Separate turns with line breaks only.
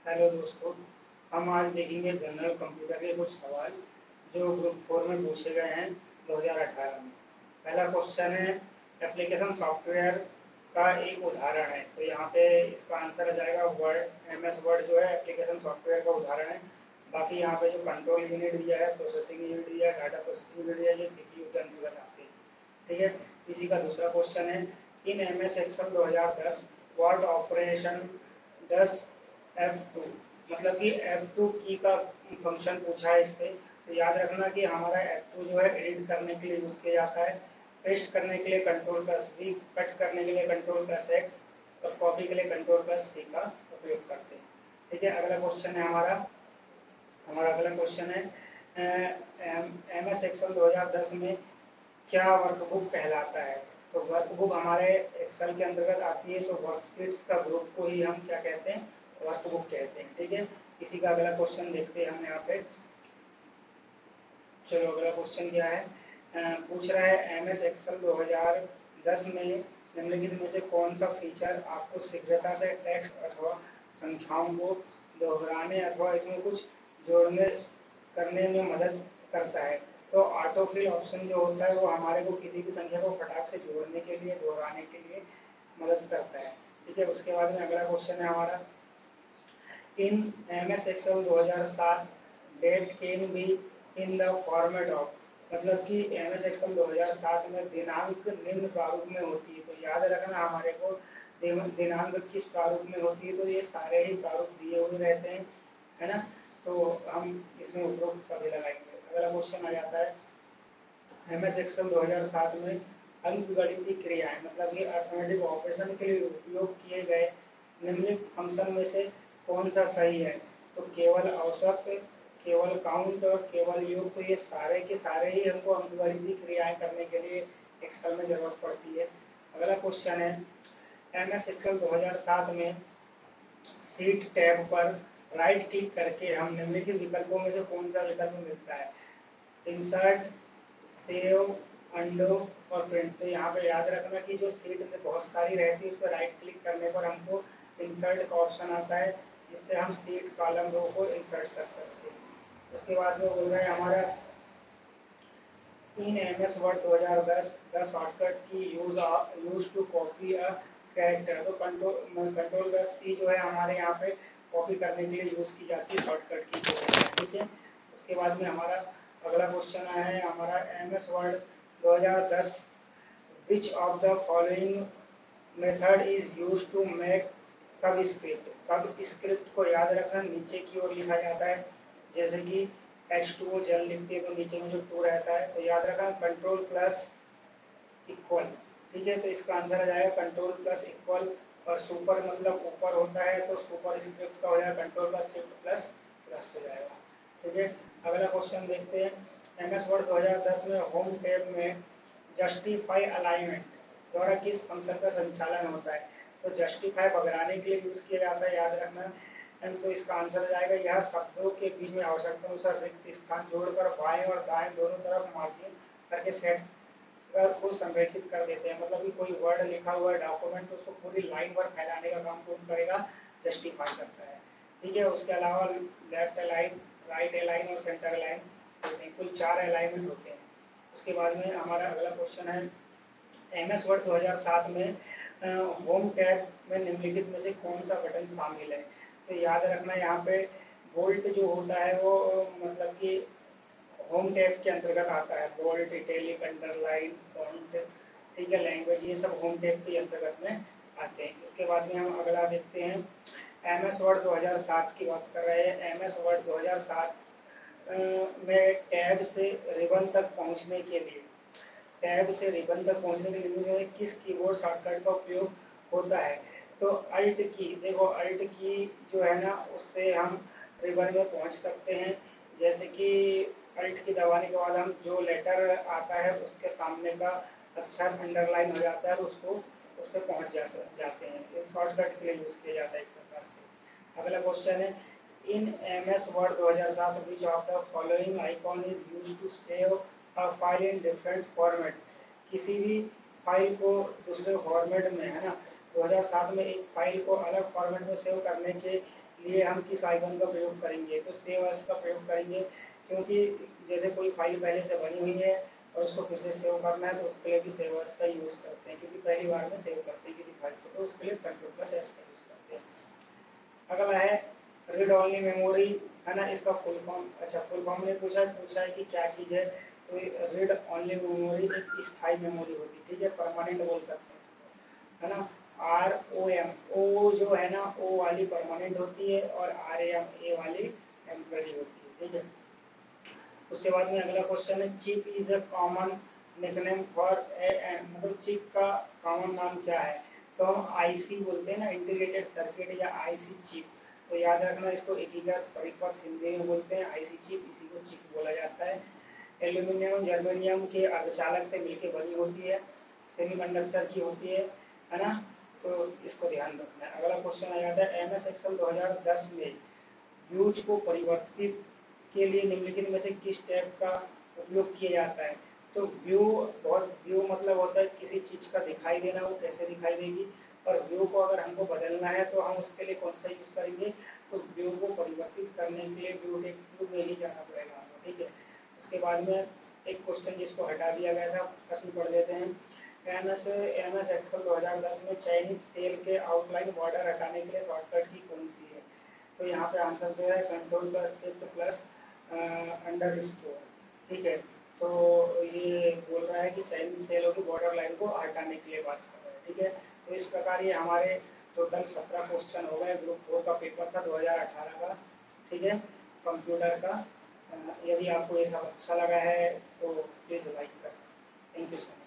Hello दोस्तों, हम आज देखेंगे जनरल कंप्यूटर के कुछ सवाल जो ग्रुप 4 में पूछे गए हैं 2018 में। पहला क्वेश्चन है, एप्लीकेशन सॉफ्टवेयर का एक उदाहरण है। तो यहाँ पे इसका आंसर आ जाएगा वर्ड। एमएस वर्ड जो है एप्लीकेशन सॉफ्टवेयर का उदाहरण है। बाकी यहाँ पे जो कंट्रोल यूनिट दिया है, प्रोसेसिंग यूनिट दिया है, डाटा प्रोसेसिंग यूनिट दिया है, ये सीपीयू के अंतर्गत आते हैं। ठीक है। इसी का दूसरा क्वेश्चन है, in MS Excel 2010 word operation does F2, मतलब कि F2 की का फंक्शन पूछा है इस पे। तो याद रखना कि हमारा F2 जो है एडिट करने के लिए यूज किया जाता है, पेस्ट करने के लिए कंट्रोल प्लस वी, कट करने के लिए कंट्रोल प्लस एक्स और कॉपी के लिए कंट्रोल प्लस सी का उपयोग करते हैं। ठीक है। अगला क्वेश्चन है हमारा हमारा अगला क्वेश्चन है, एम एस एक्सेल 2010 में क्या वर्कबुक कहलाता है। तो वर्कबुक हमारे एक्सेल के अंतर्गत आती है। तो वर्कशीट्स का ग्रुप को ही हम क्या कहते हैं, वर्कबुक कहते हैं। ठीक है। इसी का अगला क्वेश्चन देखते हैं हम यहाँ पे। चलो अगला क्वेश्चन क्या है, पूछ रहा है एम एस एक्सेल 2010 में निम्नलिखित में से कौन सा फीचर आपको शीघ्रता से टेक्स्ट अथवा संख्याओं को दोहराने अथवा इसमें कुछ जोड़ने करने में मदद करता है। तो ऑटोफिल ऑप्शन जो होता है वो हमारे को किसी भी संख्या को फटाक से जोड़ने के लिए, दोहराने के लिए मदद करता है। ठीक है। उसके बाद में अगला क्वेश्चन है हमारा, in MS Excel 2007 date can be in the format of, मतलब कि एमएस एक्सेल 2007 में दिनांक निम्न प्रारूप में होती है। तो याद रखना हमारे को दिनांक किस प्रारूप में होती है। तो ये सारे ही प्रारूप दिए हुए रहते हैं, है ना। तो हम इसमें उपरोक्त सभी लगाएंगे। अगला क्वेश्चन आ जाता है, एमएस एक्सेल 2007 में अंकगणितीय क्रियाएं, मतलब ये अर्थमेटिक ऑपरेशन के लिए उपयोग किए गए निम्नलिखित फंक्शन में से कौन सा सही है। तो केवल औसत, केवल काउंट और केवल योग, तो ये सारे के सारे ही हमको अंकगणितीय क्रियाएं करने के लिए एक्सेल में जरूरत पड़ती है। अगला क्वेश्चन है, एमएस एक्सेल 2007 में सीट टैब पर राइट क्लिक करके हम निम्नलिखित विकल्पों में से कौन सा विकल्प मिलता है। इंसर्ट, सेव, अंडो और प्रिंट। तो यहाँ पे याद रखना कि जो सीट में बहुत सारी रहती है उस पर राइट क्लिक करने पर हमको इंसर्ट का ऑप्शन आता है, जिससे हम सीट कॉलम रो को इंसर्ट कर सकते हैं। उसके बाद में बोल रहा है हमारा, in MS Word 2010 the shortcut key use to copy a character. तो कंट्रोल प्लस सी जो है हमारे यहाँ पे कॉपी करने के लिए यूज की जाती है शॉर्टकट की। ठीक है। उसके बाद में हमारा अगला क्वेश्चन है हमारा, MS Word 2010 which of the following method is use to make subscript. Subscript को याद रखना नीचे की ओर लिखा जाता है, जैसे कि H2O जल लिखते हैं तो नीचे में जो 2 रहता है। तो याद रखना कंट्रोल प्लस इक्वल। ठीक है। तो इसका आंसर आ जाएगा कंट्रोल प्लस इक्वल, और सुपर मतलब ऊपर होता है तो सुपर स्क्रिप्ट का हो जाएगा control plus shift plus plus हो जाएगा। ठीक है। अगला क्वेश्चन देखते हैं, एमएस वर्ड 2010 में होम टैब में जस्टिफाई अलाइनमेंट द्वारा किस फंक्शन का संचालन होता है। तो जस्टिफाई बगराने के लिए यूज किया जाता है, याद रखना। तो इसका आंसर आ जाएगा, यह शब्दों के बीच में आवश्यकता अनुसार रिक्त स्थान जोड़कर बाएं और दाएं दोनों तरफ मार्जिन करके सेट को संरेखित कर देते हैं। मतलब कि कोई वर्ड लिखा हुआ है डॉक्यूमेंट, तो उसको पूरी लाइन पर फैलाने का काम कौन करेगा, जस्टिफाई करता है। ठीक है। उसके अलावा लेफ्ट अलाइन, राइट अलाइन और सेंटर अलाइन होते हैं, कुल 4 अलाइनमेंट होते हैं। उसके बाद में हमारा अगला क्वेश्चन है, एमएस वर्ड 2007 में होम टैब में निम्नलिखित में से कौन सा बटन शामिल है। तो याद रखना यहाँ पे बोल्ट जो होता है वो मतलब कि होम टैब के अंतर्गत आता है। बोल्ट, इटैलिक, अंडरलाइन, फॉन्ट, ठीक है, लैंग्वेज, ये सब होम टैब के अंतर्गत में आते हैं। इसके बाद में हम अगला देखते हैं, एमएस वर्ड 2007 की बात कर रहे हैं। एमएस वर्ड 2007 में टैब से रिबन तक पहुंचने के लिए, टैब से रिबन तक पहुंचने के लिए किस कीबोर्ड शॉर्टकट का उपयोग होता है। तो अल्ट की, देखो अल्ट की जो है ना उससे हम रिबन में पहुंच सकते हैं। जैसे कि अल्ट की दबाने के बाद हम जो लेटर आता है उसके सामने का अक्षर अंडरलाइन हो जाता है, उसको उस पर पहुंच जाते हैं। ये शॉर्टकट के लिए यूज किया जाता है एक प्रकार से। अगला क्वेश्चन है, in MS Word 2007 which of the following icon is used to save a file in different format. किसी भी फाइल को दूसरे फॉर्मेट में, है ना, 2007 में एक फाइल को अलग फॉर्मेट में सेव करने के लिए हम किस आइकन का प्रयोग करेंगे? तो सेव एज का प्रयोग करेंगे, क्योंकि जैसे कोई फाइल पहले से बनी हुई है और उसको फिर से सेव करना है, तो उसके लिए भी सेव एज का यूज करते हैं, क्योंकि पहली बार में सेव करते हैं किसी फाइल को, तो उसके लिए कंट्रोल प्लस एस का यूज करते हैं। अगला है रीड ओनली मेमोरी, है ना, इसका फुल फॉर्म, अच्छा फुल फॉर्म ने पूछा है कि क्या चीज है, तो रीड ओनली मेमोरी एक स्थायी मेमोरी होती है, ठीक है, परमानेंट बोल सकते हैं इसको, है ना। ROM, ओ जो है ना, ओ वाली परमानेंट होती है और RAM ए वाली टेम्पररी होती है, ठीक है। उसके बाद में अगला क्वेश्चन है, chip is a common nickname for मतलब चिप का कॉमन नाम क्या है? तो हम आईसी बोलते हैं ना, इंटीग्रेटेड सर्किट या आईसी चिप, तो याद रखना इसको एकीकृत परिपथ हिंदी में बोलते हैं आईसी चिप, इसी को चिप बोला जाता है। एल्यूमिनियम जर्मेनियम के अर्धचालक से मिलकर बनी होती है, सेमीकंडक्टर की होती है ना, तो इसको ध्यान रखना है। अगला क्वेश्चन आ जाता है, MS एक्सेल 2010 में व्यूज को परिवर्तित के लिए निम्नलिखित में से किस टैब का उपयोग किया जाता है? तो व्यू मतलब होता है किसी चीज का दिखाई देना, वो कैसे दिखाई देगी, और व्यू को अगर हमको बदलना है तो हम उसके लिए कौन सा यूज करेंगे? तो व्यू को परिवर्तित करने के लिए व्यू टेक्स्ट में ही जाना पड़ेगा हमको, ठीक है। उसके बाद में एक क्वेश्चन जिसको हटा दिया गया था, प्रश्न पढ़ लेते हैं। MS एक्सेल 2010 में चयनित सेल के आउटलाइन बॉर्डर हटाने के लिए शॉर्टकट की कौन सी है? तो यहाँ पे आंसर जो है control plus shift plus underscore, ठीक है। तो ये बोल रहा है कि चयनित सेलों की बॉर्डर लाइन को हटाने के लिए बात कर रहा है, ठीक है। तो इस प्रकार ये हमारे टोटल 17 क्वेश्चन हो गए, ग्रुप 4 का पेपर था 2018 का, ठीक है, कंप्यूटर का। यदि आपको ये सब अच्छा लगा है तो प्लीज लाइक करें। Thank you so much.